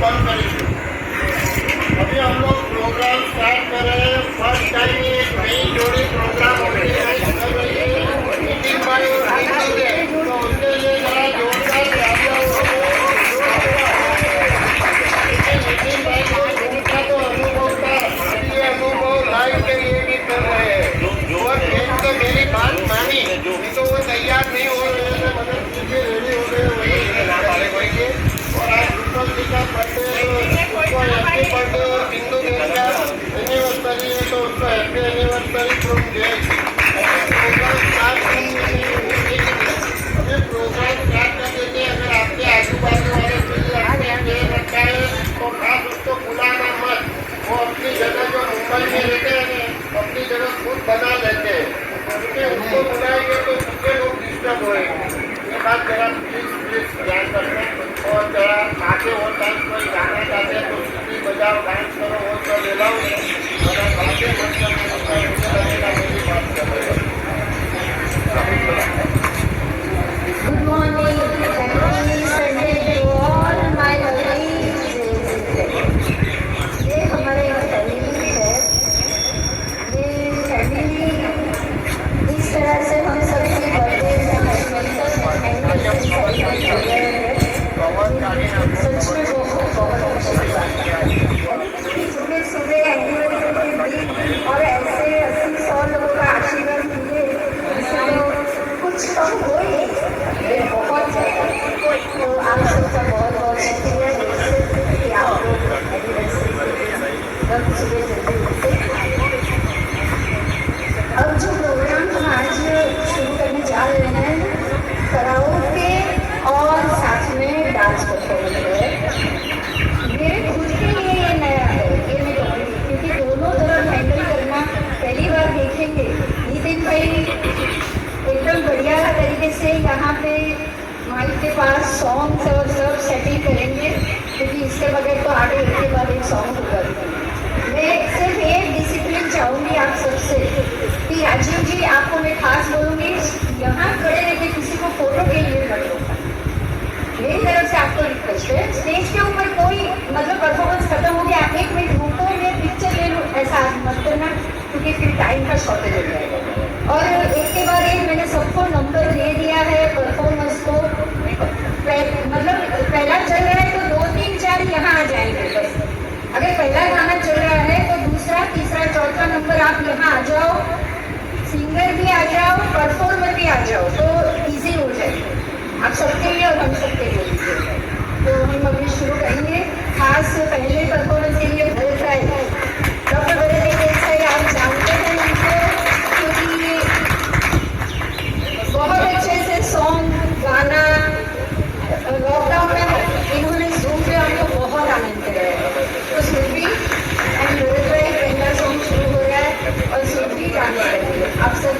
बंद करेंगे। अभी हम लोग प्रोग्राम स्टार्ट कर रहे हैं। फर्स्ट टाइम एक नई जोड़ी प्रोग्राम ऑर्गेनाइज कर रही है नितिन भाई और हिंदी से, तो उनके लिए जरा जोरदार तालियां हो। नितिन भाई को उनका तो अनुभव था, ये अनुभव लाइव के लिए भी कर रहे हैं। और एक तो मेरी बात मानी, नहीं तो वो तैयार नहीं हो रहे थे, मतलब चीजें रेडी हो गए वही हमारे भाई के। और आज रूपल जी का बर्थडे, उसको हैप्पी बर्थडे, और बिंदु देवी का एनिवर्सरी है तो उसको हैप्पी एनिवर्सरी फ्रॉम देश। प्रोग्राम स्टार्ट अभी प्रोग्राम स्टार्ट कर देते हैं। अगर आपके आजू बाजू वाले कोई रखा है तो खास उसको बुलाना मत। वो अपनी जगह जो मुंबई में रहते हैं अपनी जगह खुद बना लेते हैं, क्योंकि उसको बुलाएंगे तो दूसरे लोग डिस्टर्ब होएंगे। ये बात जरा प्लीज ध्यान रखना। और जरा आगे और टाइम कोई गाना गाते हैं तो सीटी बजाओ, डांस करो, वो सब ले लाओ। अगर बातें मत करना मुझे लगेगा मेरी बात कर रहे हैं। Good morning, happy Sunday to all my lovely. ये हमारे फैमिली है, ये फैमिली इस तरह से हम सबकी बर्थडे सच में बहुत अच्छी बात है। सुबह सुबह एनिवर्सरी के दिन और ऐसे 80-100 लोगों का आशीर्वाद मिले, कुछ कम हो ही बहुत है। तो आप सबका बहुत बहुत शुक्रिया कि आप लोग एनिवर्सरी सुबह जल्दी उठते। अब जो प्रोग्राम हम आज शुरू करने जा रहे हैं, कराओके और साथ में डांस परफॉर्मेंस है। मेरे खुद के लिए ये नया है, ये मैं कहूँगी, क्योंकि दोनों तरफ हैंडल करना पहली बार देखेंगे। नितिन भाई एकदम बढ़िया तरीके से यहाँ पे माइक के पास सॉन्ग्स और सब सेटिंग करेंगे, क्योंकि इसके बगैर तो आगे एक के बाद एक सॉन्ग होगा। मैं सिर्फ एक डिसिप्लिन चाहूँगी आप सबसे कि राजीव जी आपको मैं खास बोलूँगी, यहाँ खड़े रह के किसी को फोटो के लिए मत लो। मेरी तरफ से आपको रिक्वेस्ट है, स्टेज के ऊपर कोई मतलब परफॉर्मेंस खत्म हो गया, आप 1 मिनट रुको, मैं पिक्चर ले लूँ, ऐसा मत करना, क्योंकि फिर टाइम का शॉर्टेज हो जाएगा। और एक के बाद एक मैंने सबको नंबर दे दिया है परफॉर्मेंस को। मतलब पहला चल रहा है तो 2, 3, 4 यहाँ आ जाएंगे बस। अगर पहला गाना चल रहा है तो दूसरा, तीसरा, चौथा नंबर आप यहाँ आ जाओ, सिंगर भी आ जाओ, परफॉर्मर भी आ जाओ, तो इजी हो जाएगा आप सबके लिए और हम सबके लिए। तो हम अभी शुरू करेंगे। खास पहले परफॉर्मेंस के लिए भरत राय, डॉक्टर भरत राय आप जानते हैं उनको, क्योंकि बहुत अच्छे से सॉन्ग गाना लॉकडाउन में इन्होंने जूम पे हमको बहुत आनंद कराया। तो सुरभि एंड भरत राय पहला सॉन्ग शुरू हो रहा है और सुरभि गाना करेंगे। आप सब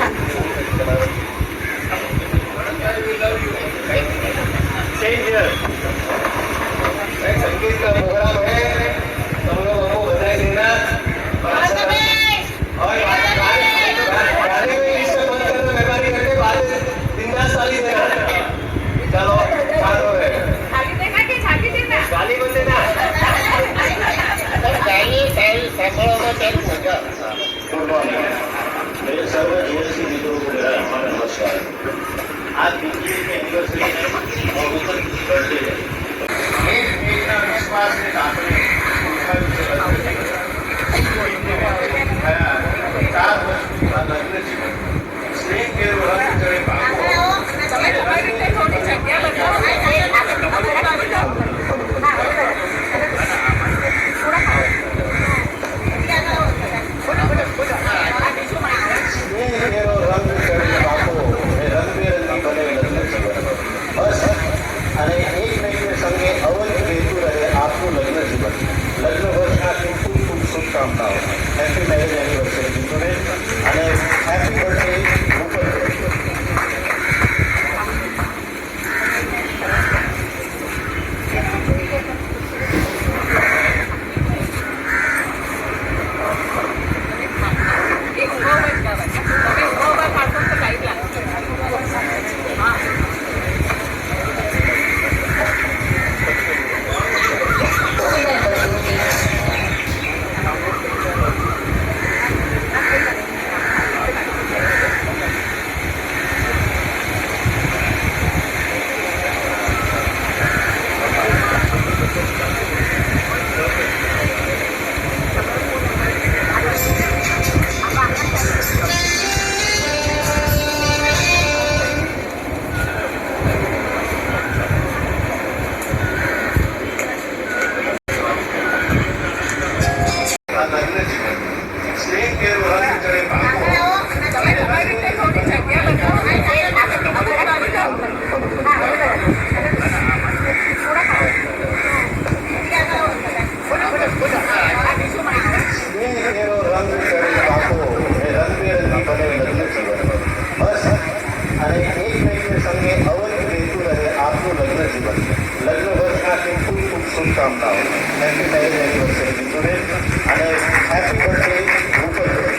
थैंक यू। અને એકમેકને સંગે અવશ્ય રહેતું રહે આપનું લગ્ન જીવન. લગ્ન વર્ષના ખૂબ ખૂબ શુભકામનાઓ. હેપી મેરેજ એનિવર્સરી બીજુને અને હેપી બર્થડે ભૂપતભાઈ.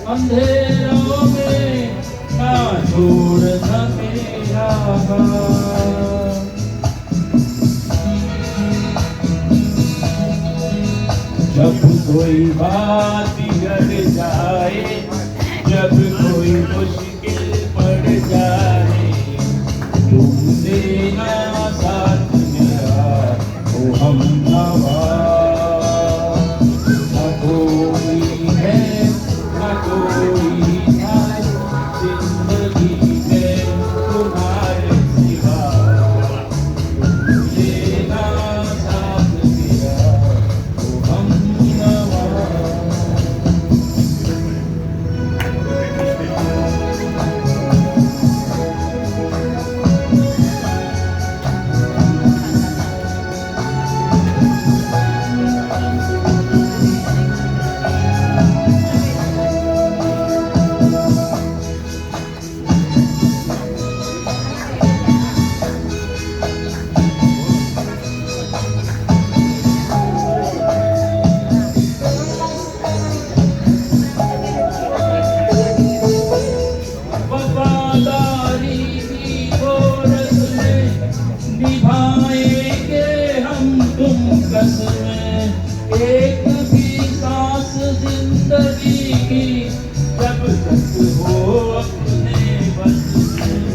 अंधेरों में ना छोड़ सकेगा। जब कोई बात बिगड़ जाए, जब कोई मुश्किल पड़ जाए तुम देना साथ मेरा ओ हमनवा। न कोई है न कोई था जिंदगी में तुम्हारे सिवा, तुम देना साथ मेरा ओ हमनवा। वफादारी की वो रस्में निभाएंगे हम तुम कसमें, एक भी सांस जिंदगी की जब तक हो अपने बस में।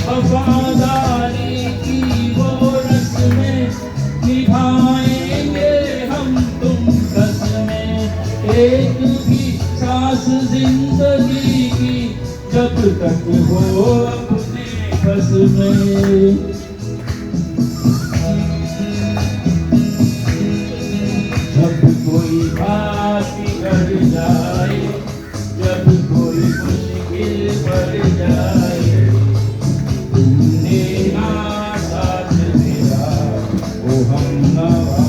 वफादारी की वो रस्में निभाएंगे हम तुम कसमें, एक भी सांस जिंदगी की जब तक हो अपने बस में। जब कोई बात बिगड़ जाए, जब कोई मुश्किल पड़ जाए, तुमने ना साथ मेरा ओ हमनवा।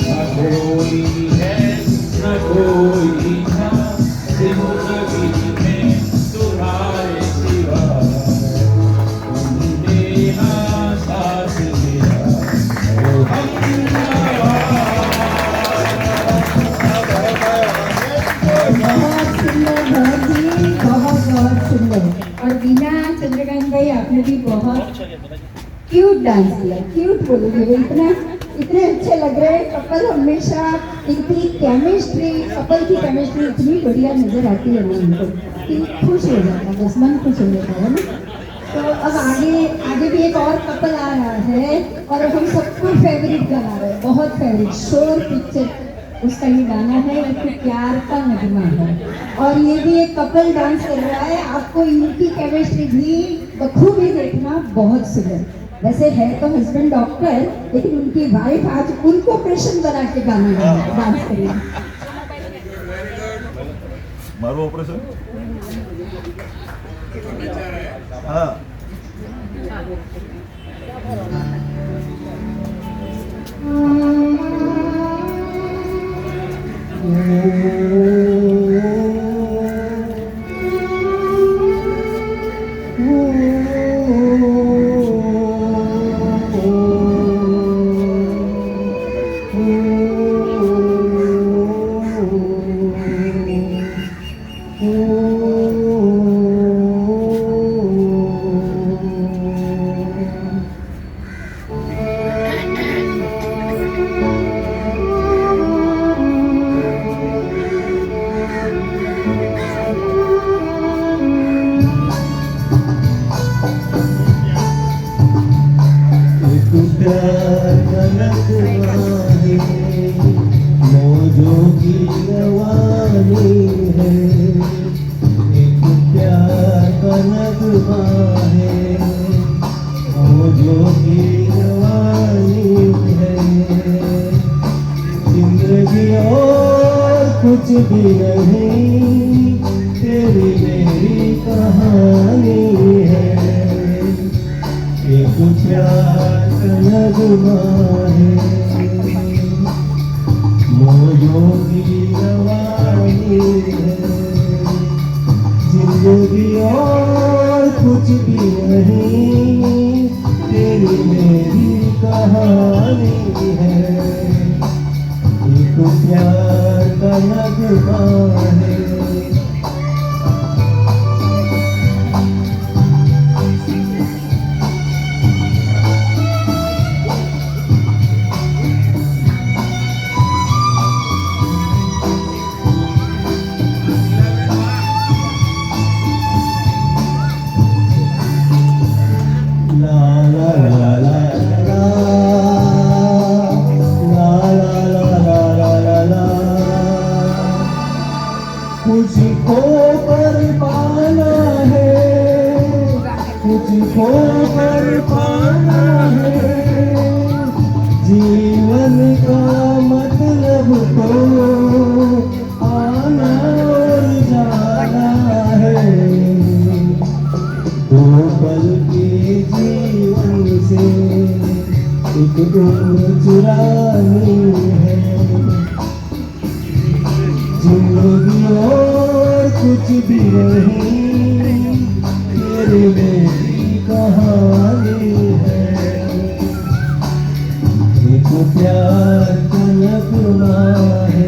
न कोई है न कोई था जिंदगी में तुम्हारे सिवा, तुमने ना साथ मेरा ओ हमनवा। बहुत सुंदर, बहुत ही बहुत सुंदर। और बीना चंद्रकांत भाई आपने भी बहुत क्यूट डांस किया। क्यूट बोलोगे भाई, इतने अच्छे लग रहे हैं कपल। हमेशा इनकी केमिस्ट्री, कपल की केमिस्ट्री इतनी बढ़िया नजर आती है ना उनको कि खुश हो जाता है, बस मन खुश हो जाता है ना। तो अब आगे भी एक और कपल आ रहा है और हम सबको फेवरेट गाना रहे हैं, बहुत फेवरेट, शोर पिक्चर उसका ये गाना है, एक प्यार का नगमा है। और ये भी एक कपल डांस कर रहा है। आपको इनकी केमिस्ट्री भी बखूबी देखना, बहुत सुंदर। वैसे है तो हस्बैंड डॉक्टर, लेकिन उनकी वाइफ आज उनको ऑपरेशन बना के गाना डांस करेगी। मारो ऑपरेशन। हाँ मौजों की रवानी है, एक प्यार का नगमा है, मौजों की रवानी है। जिंदगी और कुछ भी नहीं, तेरी मेरी कहानी है, एक प्यार का नगमा है, मौजों की रवानी है। जिंदगी और कुछ भी नहीं, तेरी मेरी कहानी है, एक प्यार का नगमा है। भी नहीं, तेरी मेरी कहानी है। एक प्यार का नगमा है।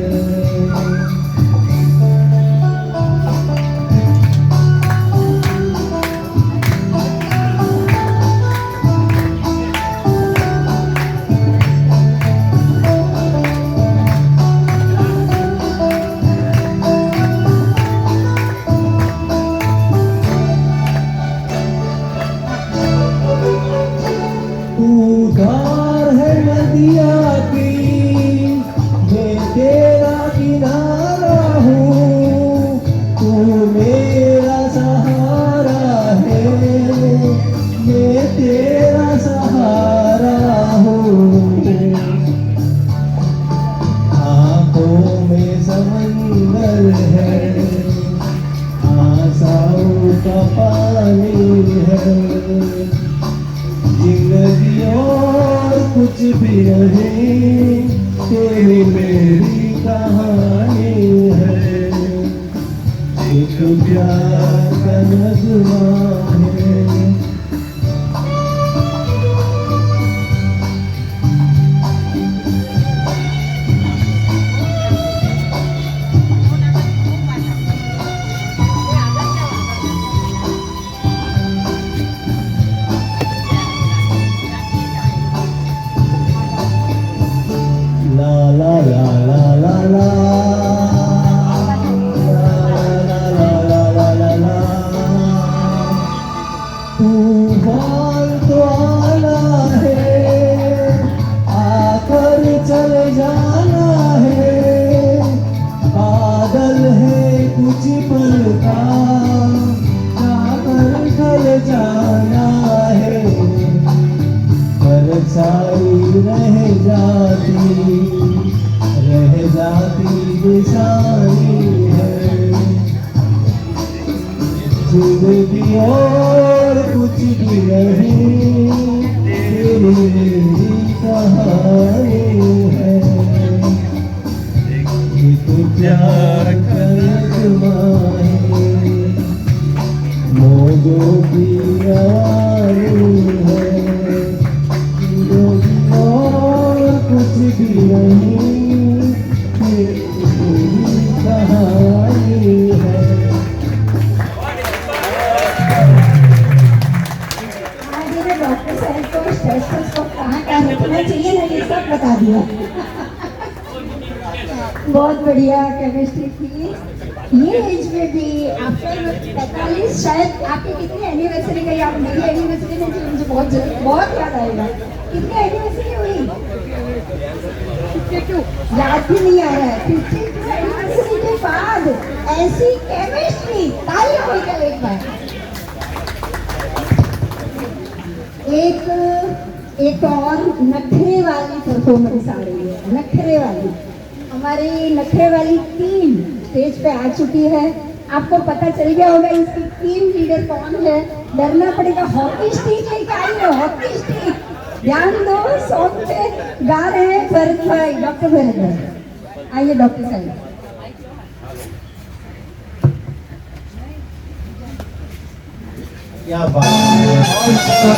उधार है नदिया की, मैं तेरा किनारा हूँ, तू मेरा सहारा है, मैं तेरा सहारा हूँ। आँखों में समंदर है, आशाओं का पानी है, जिंदगी और कुछ भी नहीं, तेरी मेरी कहानी है। एक प्यार का नगमा है। La la la la la la, la la la la la। तूफान तो आना है, आकर चल जाना है, बादल है कुछ पल का, जाकर ढल जाना है, परछाई रह जाती निशानी है। जिंदगी और कुछ भी नहीं, तेरी मेरी कहानी है। एक प्यार का नगमा है, मौजों की आवाज़ है। और कुछ भी नहीं, तेरी कहानी है। आज ये डॉक्टर साहब को स्टेथोस्कोप कहाँ रखना चाहिए ना, ये सब बता दिया। बहुत बढ़िया केमिस्ट्री थी। ये एज में भी आफ्टर 45, शायद आपकी कितनी एनिवर्सरी गई? आप मेरी एनिवर्सरी में थी, मुझे बहुत याद आएगा। कितनी एनिवर्सरी हुई? 52। याद भी नहीं आ रहा है। 52 एनिवर्सरी के बाद ऐसी केमिस्ट्री, तालियां होकर एक बार। एक और नखरे वाली परफॉर्मेंस आ रही है। नखरे वाली, हमारी नखरे वाली टीम स्टेज पे आ चुकी है। आपको पता चल गया होगा इसकी टीम लीडर कौन है। डरना पड़ेगा। हॉकी स्टिक लेके आई है, हॉकी स्टिक। ध्यान दो, सॉन्ग पे गा रहे हैं भरत भाई, डॉक्टर भरत भाई। आइए डॉक्टर साहब। क्या बात है।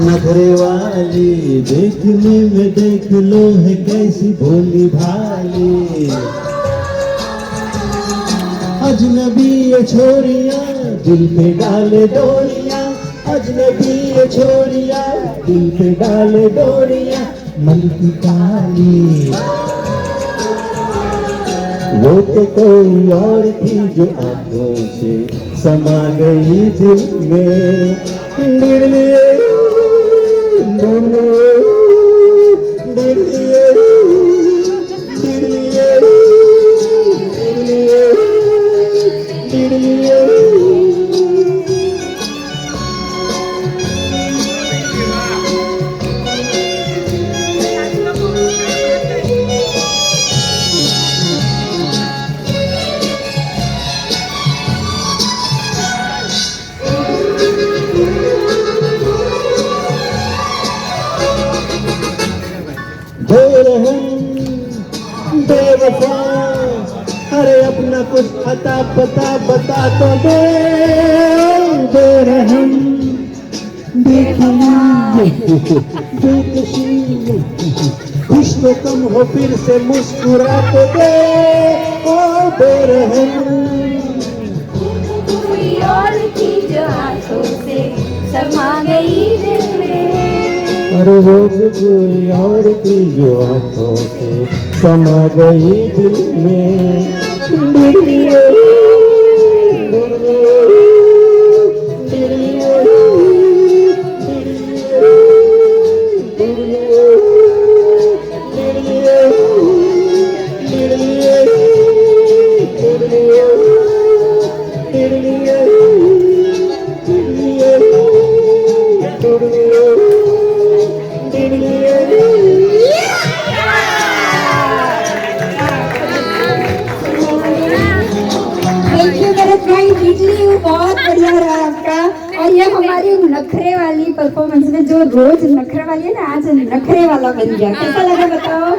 नखरे वाली देखने में देख लो है कैसी भोली भाली। अजनबी ये छोरियां दिल पे डाले डोरियां, अजनबी ये छोरियां दिल पे डाले डोरियां। मन की काली वो तो कोई और थी जो आंखों से समा गई दिल में। बेवफा, अरे अपना कुछ अता पता बता तो दे। बेरहम, बेकशी, खुश तो कम हो फिर से मुस्कुरा तो दे। ओ बेरहम, कोई और की जो आंखों से समा गई दिल में। अरे वो कोई और की जो आंखों से समा गई दिल में। बहुत बढ़िया रहा आपका। और ये हमारी नखरे वाली परफॉर्मेंस में, जो रोज नखरे वाली है ना, आज नखरे वाला बन गया। कैसा लगा बताओ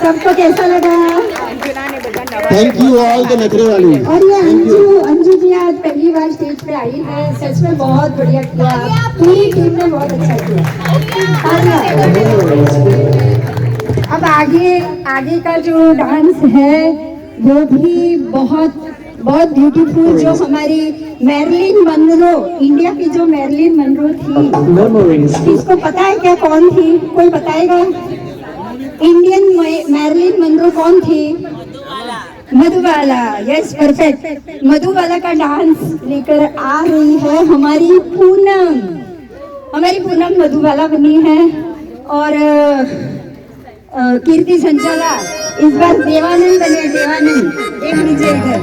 सबको, कैसा लगा? थैंक यू ऑल द नखरे वाली। और ये अंजू जी आज पहली बार स्टेज पे आई है, सच में बहुत बढ़िया किया, पूरी टीम ने बहुत अच्छा किया। अब आगे का जो डांस है वो भी बहुत बहुत ब्यूटीफुल। जो हमारी मैरिलिन मनरो, इंडिया की जो मैरिलिन मनरो थी, इसको पता है क्या कौन थी? कोई बताएगा? इंडियन मैरिलिन मनरो कौन थी? मधुबाला। Yes, perfect. मधुबाला का डांस लेकर आ रही है हमारी पूनम। हमारी पूनम मधुबाला बनी है। और कीर्ति संचाला इस बार देवानंद बने। देवानंद, देख लीजिए इधर।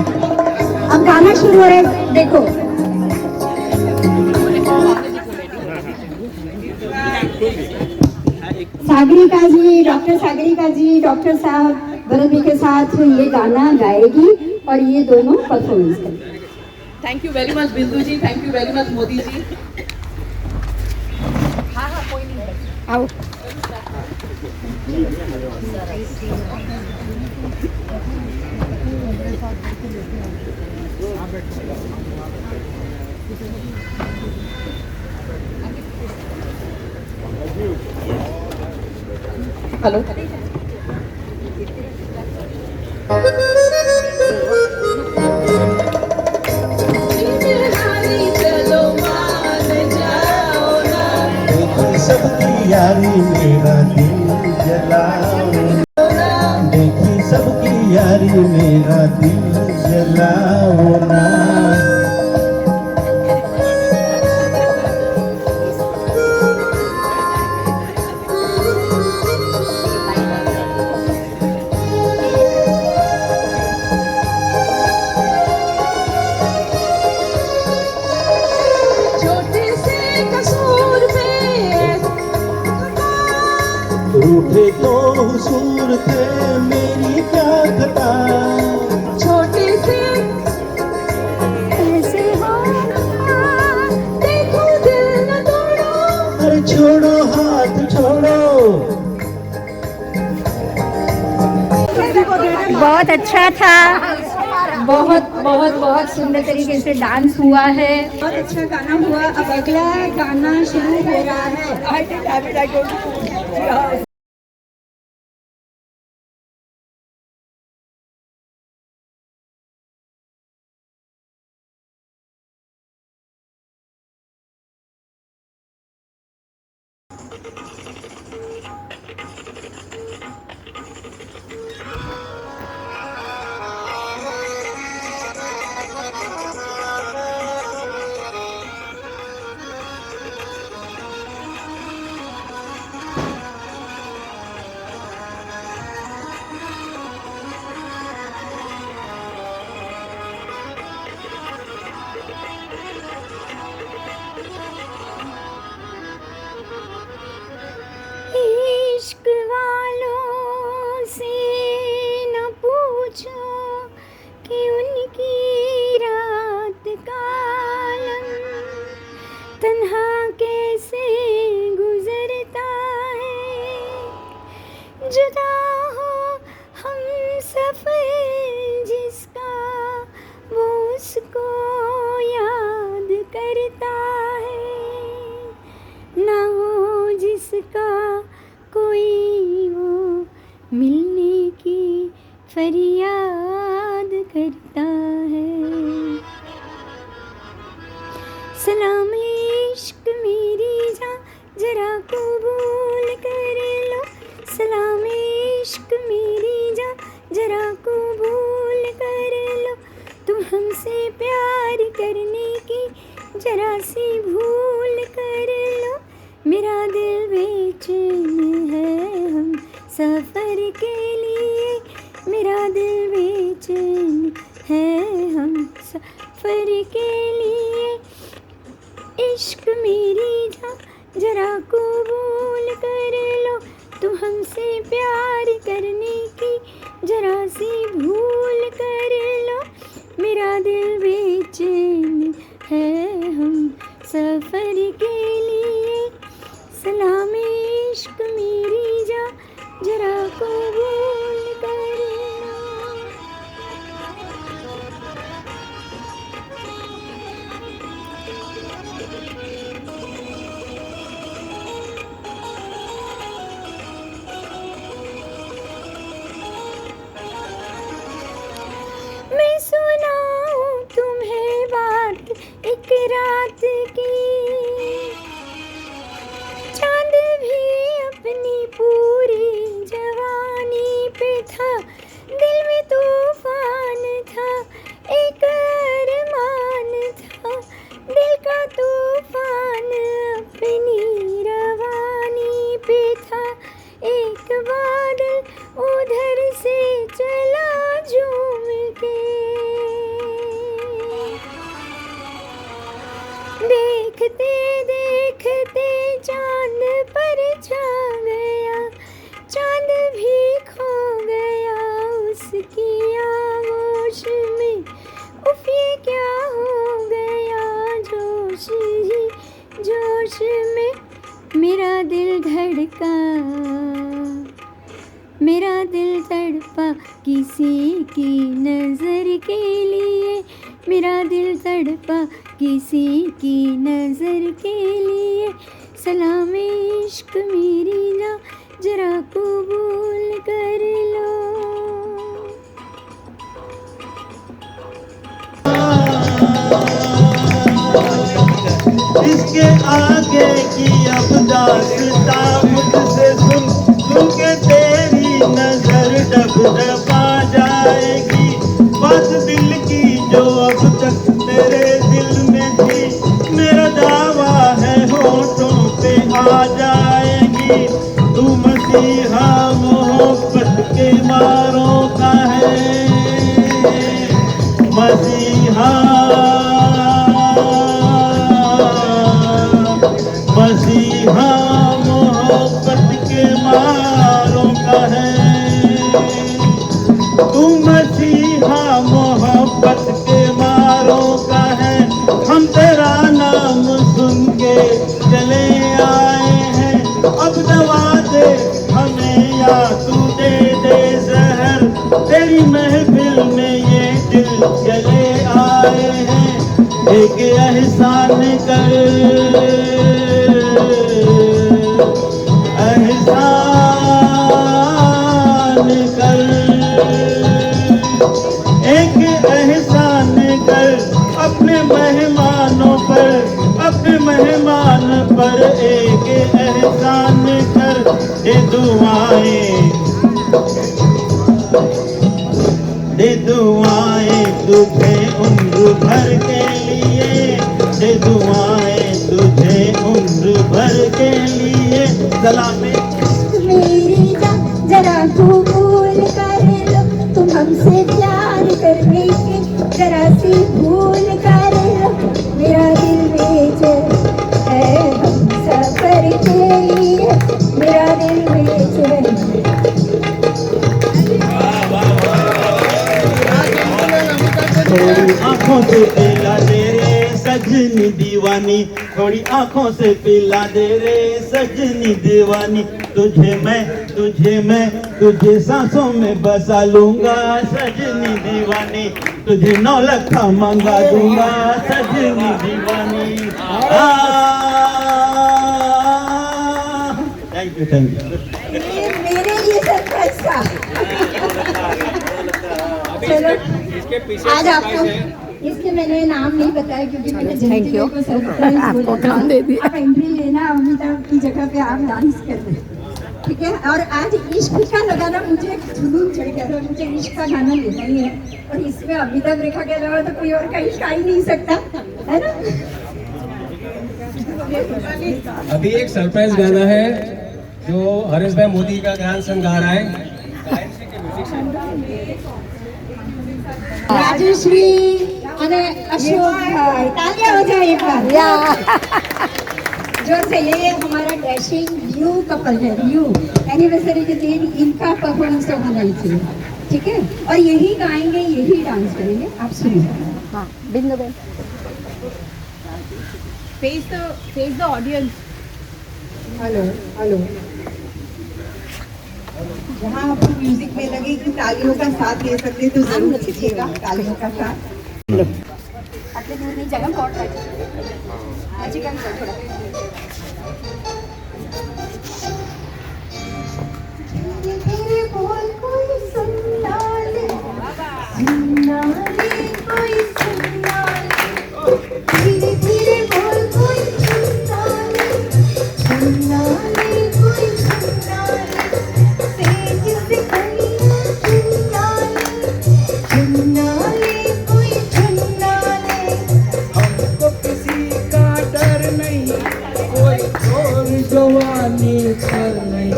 अब गाना शुरू हो रहा है, देखो। सागरिका जी, डॉक्टर सागरिका जी, डॉक्टर साहब भरत जी के साथ ये गाना गाएगी और ये दोनों परफॉर्मेंस करेंगे। Thank you very much Bindu ji, thank you very much Modi ji. हाँ कोई नहीं, आओ। हेलो। सबकी यारी मेरा दिल जलाओ, देखी सबकी यारी मेरा दिल जलाओ ना। रूठे तो हुसूर थे, मेरी क्या खता। छोटे से ऐसे हो, देखो दिल न तोड़ो। अरे छोड़ो हाथ छोड़ो। बहुत अच्छा था, बहुत बहुत बहुत सुंदर तरीके से डांस हुआ है, बहुत अच्छा गाना हुआ। अब अगला गाना शुरू हो रहा है। सलाम इश्क मेरी जान जरा कबूल कर लो, सलाम इश्क मेरी जान जरा कबूल कर लो, तुम हमसे प्यार करने की जरा सी भूल कर लो, मेरा दिल बेचैन है हम सफ़र के लिए, मेरा दिल बेचैन है हम सफ़र के लिए, इश्क मेरी जान जरा कबूल कर लो, तुम हमसे प्यार करने की जरा सी भूल कर लो, मेरा दिल बेचैन है हम सफ़र के लिए, सलाम इश्क मेरी जान जरा कबूल कर लो। मैं सुनाऊं तुम्हें बात एक रात की, चांद भी अपनी पूरी जवानी पे था, दिल में तूफान था, एक अरमान था, दिल का तूफान अपनी रवानी पे था, एक बादल उधर से चला झूम के, देखते देखते चांद पर छा गया, चांद भी खो गया उसकी आगोश में, उफ ये क्या हो गया जोश ही जोश में, मेरा दिल धड़का, मेरा दिल तड़पा किसी की नज़र के लिए, मेरा दिल तड़पा किसी की नज़र के लिए, सलाम इश्क मेरी ना जरा कबूल कर लो। इसके आगे की अब दास्ता मुझसे सुन, सुन के तेरी नजर डबडबा जाएगी, बात दिल की जो अब तक तेरे दिल में थी, मेरा दावा है होठों पे आ जाएगी, तू मसीहा मोहब्बत के मारों का है, मसीहा मसीहा मोहब्बत के मारों का है, तू मसीहा मोहब्बत के मारों का है, हम तेरा नाम सुन के चले आए हैं, अब दवा दे हमें या तू दे दे जहर, तेरी महफिल में ये दिल चले आए हैं, एक एहसान कर, एहसान कर, एक एहसान कर अपने मेहमानों पर, अपने मेहमान पर एक एहसान कर, दे दुआएं, दे दुआएं तुझे उम्र भर के लिए, दे दुआएं तुझे उम्र भर के लिए, सलाम मेरी जान जरा कबूल कर लो, तुम हमसे प्यार करने की जरा सी भूल कर लो, मेरा दिल बेचैन है हम सफर के लिए, मेरा दिल बेचैन थोड़ी आँखों से पिला दे रे सजनी दीवानी, थोड़ी आँखों से पिला दे रे सजनी दीवानी, तुझे मैं तुझे सांसों में बसा लूंगा सजनी दीवानी, तुझे 9 लाख मंगा दूंगा सजनी दीवानी। थैंक यू मेरे लिए सरप्राइज था। चलो आज आपको इसलिए मैंने नाम नहीं बताया क्योंकि मैंने Thank you. को सरप्राइज आपको काम दे दिया। आप एंट्री लेना, अमिताभ की जगह पे आप डांस कर रहे हैं, ठीक है। और आज इश्क का लगाना मुझे जुनून चढ़ गया था, मुझे इश्क का गाना लेना ही है। और इसमें अमिताभ रेखा के अलावा तो कोई और का इश्क आ ही नहीं सकता, है ना। अभी एक सरप्राइज गाना है जो हरेश भाई मोदी का ग्रैंड सन गा रहा है। राजश्री અને अशोक तालियां हो जाए एक बार जोर से। ये हमारा डैशिंग न्यू कपल है, न्यू एनिवर्सरी के दिन इनका परफॉर्मेंस तो होना ही चाहिए, ठीक है। और यही गाएंगे, यही डांस करेंगे, आप सुनिए। हाँ बिंदु Ben Face the audience. Hello hello. जहाँ आपको म्यूजिक में लगे कि तालियों का साथ दे सकते तो जरूर दीजिएगा तालियों का साथ। आटले दूर नहीं जाएगा कॉर्ड आज क्या थोड़ा तेरे बोल कोई सुनना ले, सुनना ले कोई सुनना ले, धीरे धीरे बोल कोई सुनना ले, सुनना ले कोई सुनना ले, तेज से कनिया सुनना ले, सुनना ले कोई सुनना ले। हमको किसी का डर नहीं, कोई जोर जवानी पर नहीं।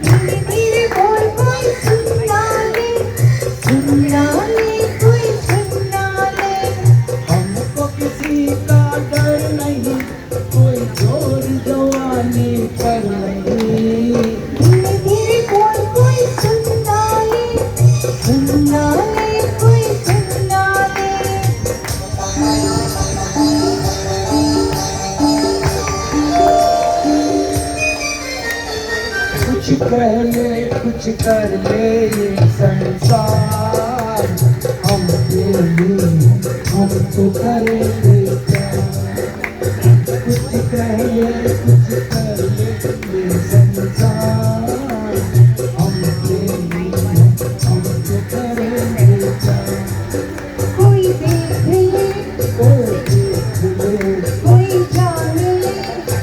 धीरे धीरे बोल कोई सुनना ले, सुनना ले कोई सुनना ले। हमको किसी का डर नहीं, कोई जोर जवानी पर नहीं। धीरे धीरे बोल कोई सुनना ले, सुनना ले कोई सुनना ले। कुछ कह ले कुछ कर ले ये संसार, हम तेरे हम तो करेंगे प्यार। कुछ कह ले कुछ कर ले ये संसार, हम तेरे हम तो करेंगे प्यार। कोई देख ले, कोई देख ले कोई जान ले,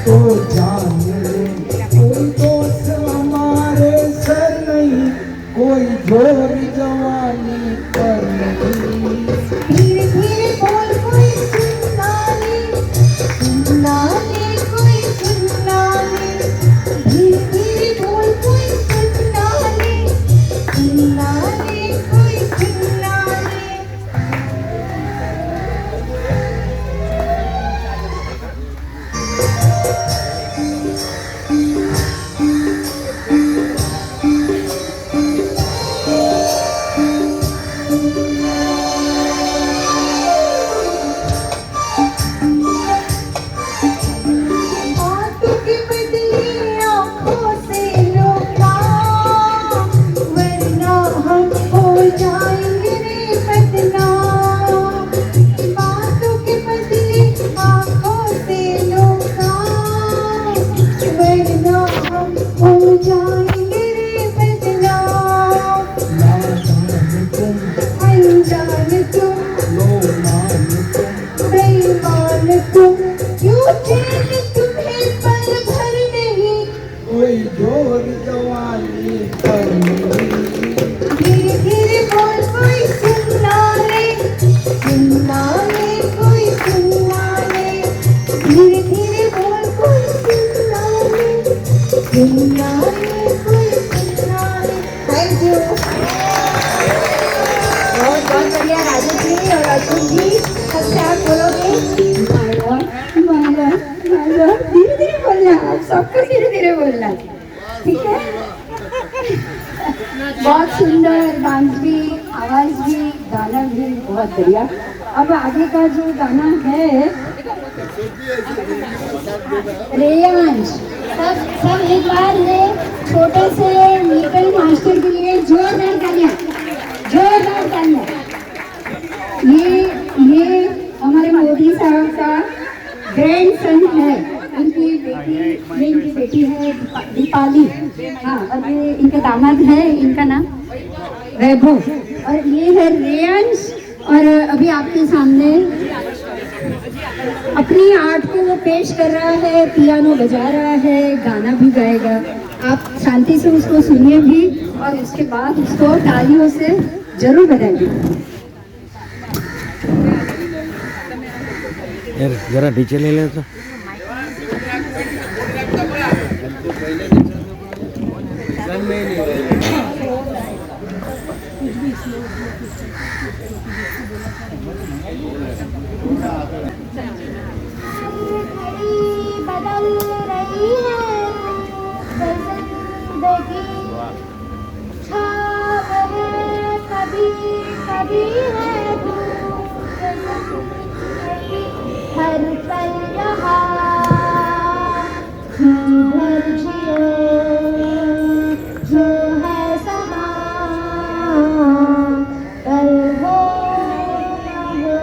तो जान ले, कोई दोस्त हमारे सर नहीं, कोई जोर जवानी पर नहीं। धीरे धीरे बोल कोई सुनना ले, सुनना ले कोई सुनना ले। धीरे धीरे बोल कोई सुनना ले, सुनना ले कोई सुनना ले। बातों के बदले आँखों से रोका, वरना हम हो जाएंगे रे बदनाम। बातों के बदले आँखों से रोका, वरना हम हो जाएंगे रे बदनाम। ना जाने तुम अनजान तुम, लो मान तुम, बेईमान तुम, क्यों चैन तुम्हें पल भर नहीं। कोई जोर जवानी पर नहीं। धीरे धीरे बोल कोई सुनना ले, सुनना ले कोई सुनना ले। धीरे धीरे बोल कोई सुनना ले, सुनना ले कोई सुनना ले। Thank you. बहुत बहुत बढ़िया राजश्री और अशोक जी, सबसे आप बोलोगे my Lord my Lord my Lord. धीरे धीरे बोलना, आप सबको धीरे धीरे बोलना, ठीक है। बहुत सुंदर डांस भी, आवाज भी, गाना भी बहुत बढ़िया। अब आगे का जो गाना है रेयांश, सब एक बार ये छोटे से लिटिल मास्टर के लिए जोरदार तालियां, जोरदार तालियां। ये हमारे मोदी साहब का ग्रैंड सन है, इनकी बेटी है दीपाली, हाँ, और ये इनके दामाद है, इनका नाम वैभव, और ये है रेयांश और अभी आपके सामने अपनी आर्ट को वो पेश कर रहा है, पियानो बजा रहा है, गाना भी गाएगा। आप शांति से उसको सुनिए भी और उसके बाद उसको तालियों से जरूर बधाइए। यार जरा नीचे ले ले तो। बदल रही है जिंदगी, छाव है कभी कभी है धूप, हर पल यहाँ भर जियो जो है समा, कल हो न हो,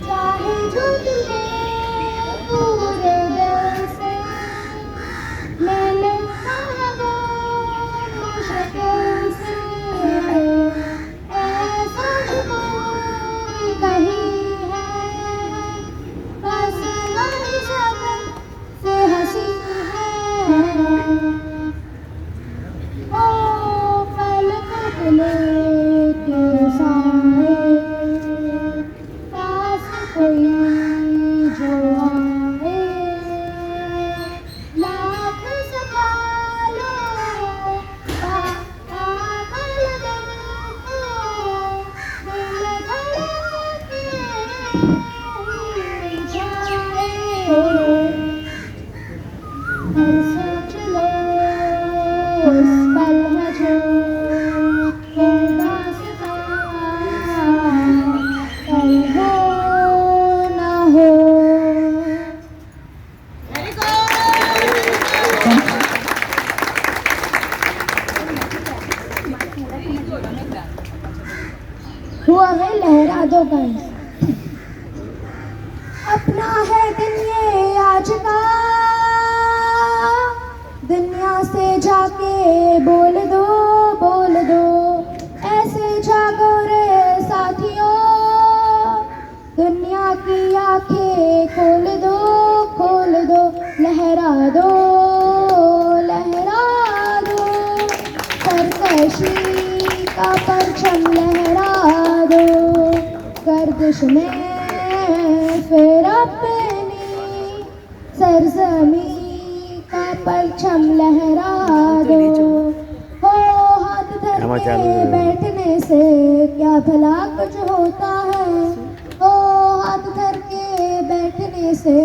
चाहे जो तुम्हें पूरे दिल से मैंने कहा मुश्किल से, ऐसा कोई कहीं है बस वही सबसे हंसी है, ओ पलक लेके साए पास कोई जो आए, लाख सवालों का पागल दिल को दिल धड़के जाए, हर सोच लो उस पल में जो दास्तां कल हो न हो। हुआ है लहरा दो गाइस, अपना है दिन ये आज का, दुनिया से जाके बोल दो ऐसे जागो रे साथियों, दुनिया की आंखें खोल दो लहरा दो सरकशी का परचम लहरा दो, गर्दिश में फिर अपनी सरजमी का परचम लहरा दो, हो हाथ धर के बैठने से क्या भला कुछ होता है, हो हाथ धर के बैठने से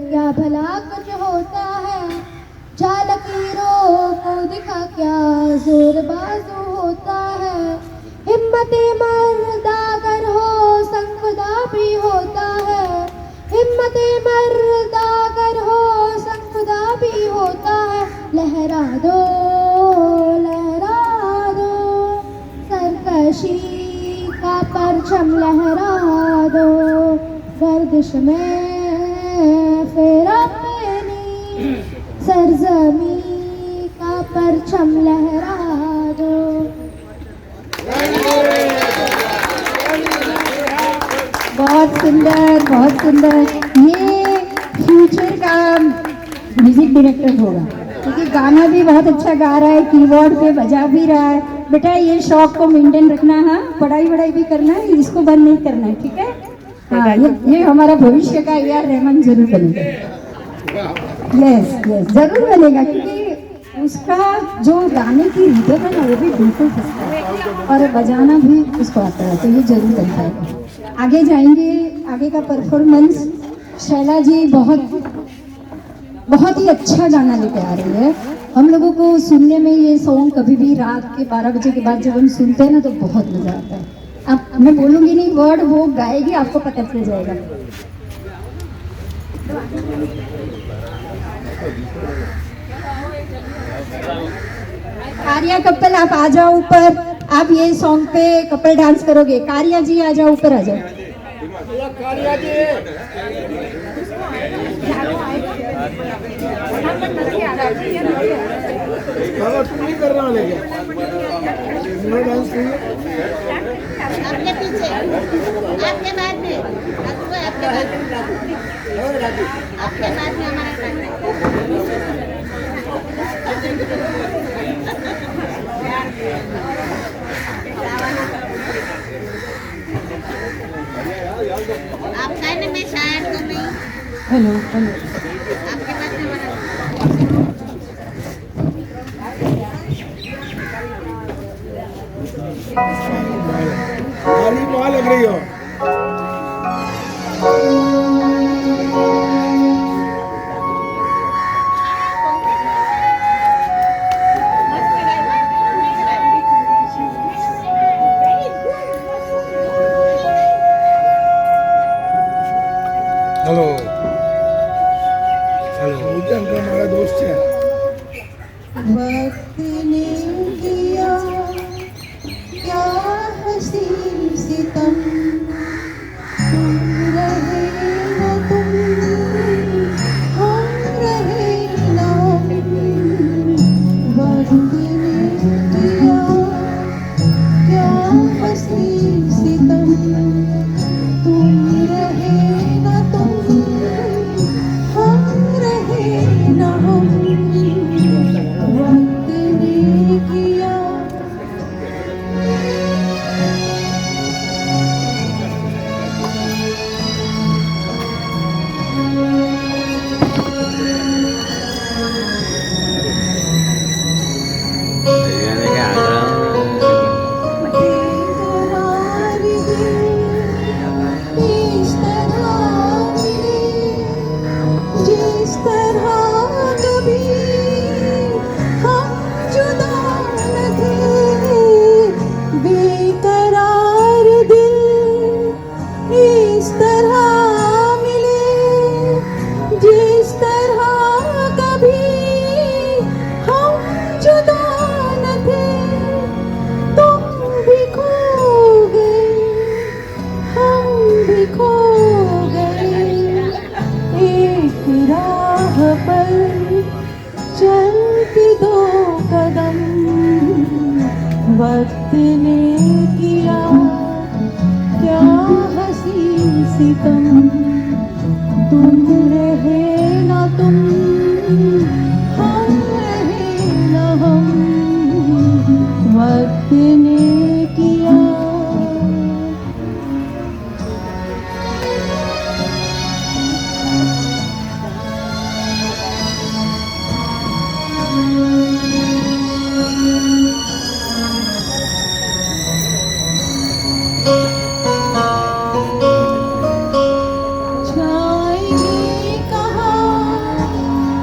क्या भला कुछ होता है, जा लकीरों को दिखा क्या जोर बाजू होता है, हिम्मती मर्दा अगर हो संग खुदा भी होता है, हिम्मती मर्दा अगर हो संग खुदा भी होता है, लहरा दो सरकशी का परचम लहरा दो, गर्दिश में फिर अपनी सरजमी का परचम लहरा दो। बहुत सुंदर, ये फ्यूचर का म्यूजिक डायरेक्टर होगा, क्योंकि गाना भी बहुत अच्छा गा रहा है, कीबोर्ड पे बजा भी रहा है। बेटा ये शौक को मेंटेन रखना है, पढ़ाई भी करना है, इसको बंद नहीं करना है, ठीक है? हाँ, ये हमारा भविष्य का AR रहमान जरूर बनेगा। यस जरूर बनेगा, क्योंकि उसका जो गाने की रिदम है ना वो भी बिल्कुल फंसता है और बजाना भी उसको आता है, तो ये जरूर बनता है। आगे जाएंगे, आगे का परफॉर्मेंस शैला जी बहुत ही अच्छा गाना लेके आ रही है। हम लोगों को सुनने में ये सॉन्ग कभी भी रात के 12 बजे के बाद जब हम सुनते हैं ना तो बहुत मजा आता है। अब मैं बोलूँगी नहीं वर्ड, वो गाएगी, आपको पता चल जाएगा। कारिया कपल आप आ जाओ ऊपर, आप ये सॉन्ग पे कपल डांस करोगे। कारिया जी आ जाओ, ऊपर आ जाओ। कारिया जी तुम नहीं कर रहा है क्या? डांस आपके पीछे, आपके बाद में, आपके बाद में हमारा आपका है ना, मैं शायद तो नहीं। हेलो हेलो आपके बाद में हमारा गाली वहाँ लग रही हो। हेलो हेलो हमारा दोस्त है। वक्त ने किया क्या हंसी सितम, तुम रहे न तुम, हम रहे न हम। वक्त ने किया क्या हंसी सितम, तुम रहे न तुम, हम रहे न हम। वक्त ने किया बेकरार दिल इस तरह मिले, जिस तरह कभी हम जुदा न थे। बेकरार दिल इस तरह मिले, जिस तरह कभी हम जुदा न थे। तुम भी खो गए, हम भी खो गए, एक राह पर चल के दो कदम। वक्त ने किया क्या हंसी सितम, तुम रहे ना तुम, हम रहे ना हम। वक्त ने किया जाएंगे कहाँ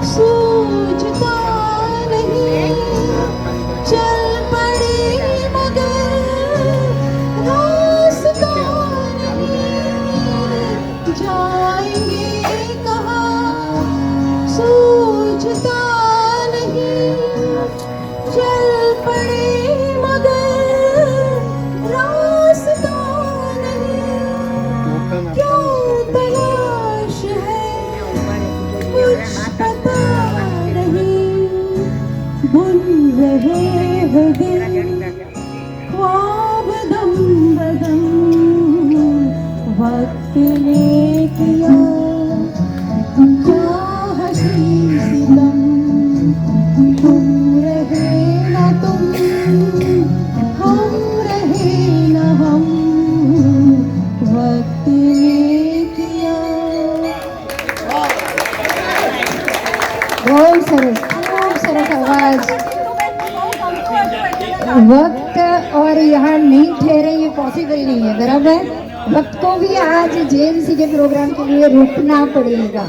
सूझता नहीं, चल पड़े मगर रास्ता नहीं। जाएंगे कहाँ सूझता नहीं, चल पड़े मगर रास्ता नहीं। क्यों तलाश है कुछ पता नहीं, बुन रहे हैं दिल ख्वाब दम बदम। वक्त ने किया क्या हंसी सितम, तुम रहे ना तुम, हम रहे ना हम। वक्त ने किया बहुत सरस आवाज। वक्त और यहाँ नहीं ठहरे ये पॉसिबल नहीं है, बराबर। वक्त को भी आज जेएनसी के प्रोग्राम के लिए रुकना पड़ेगा।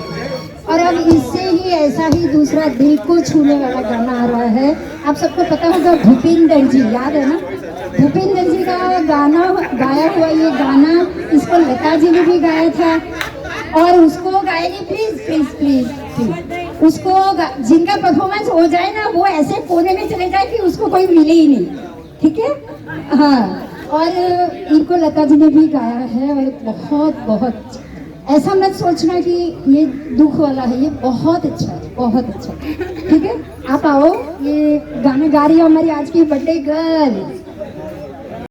और अब इससे ही ऐसा ही दूसरा दिल को छूने वाला गाना आ रहा है। आप सबको पता होगा भूपिंदर जी, याद है ना? भूपिंदर जी का गाना गाया हुआ ये गाना, इसको लता जी ने भी गाया था। और उसको गाएंगे प्लीज प्लीज प्लीज प्लीज, उसको जिनका परफॉर्मेंस हो जाए ना, वो ऐसे कोने में चले जाए कि उसको कोई मिले ही नहीं, ठीक है? हाँ, और इनको लता जी ने भी गाया है। और बहुत बहुत ऐसा मत सोचना कि ये दुख वाला है, ये बहुत अच्छा है, बहुत अच्छा, ठीक है? आप आओ, ये गाना गा रही है हमारी आज की बर्थडे गर्ल।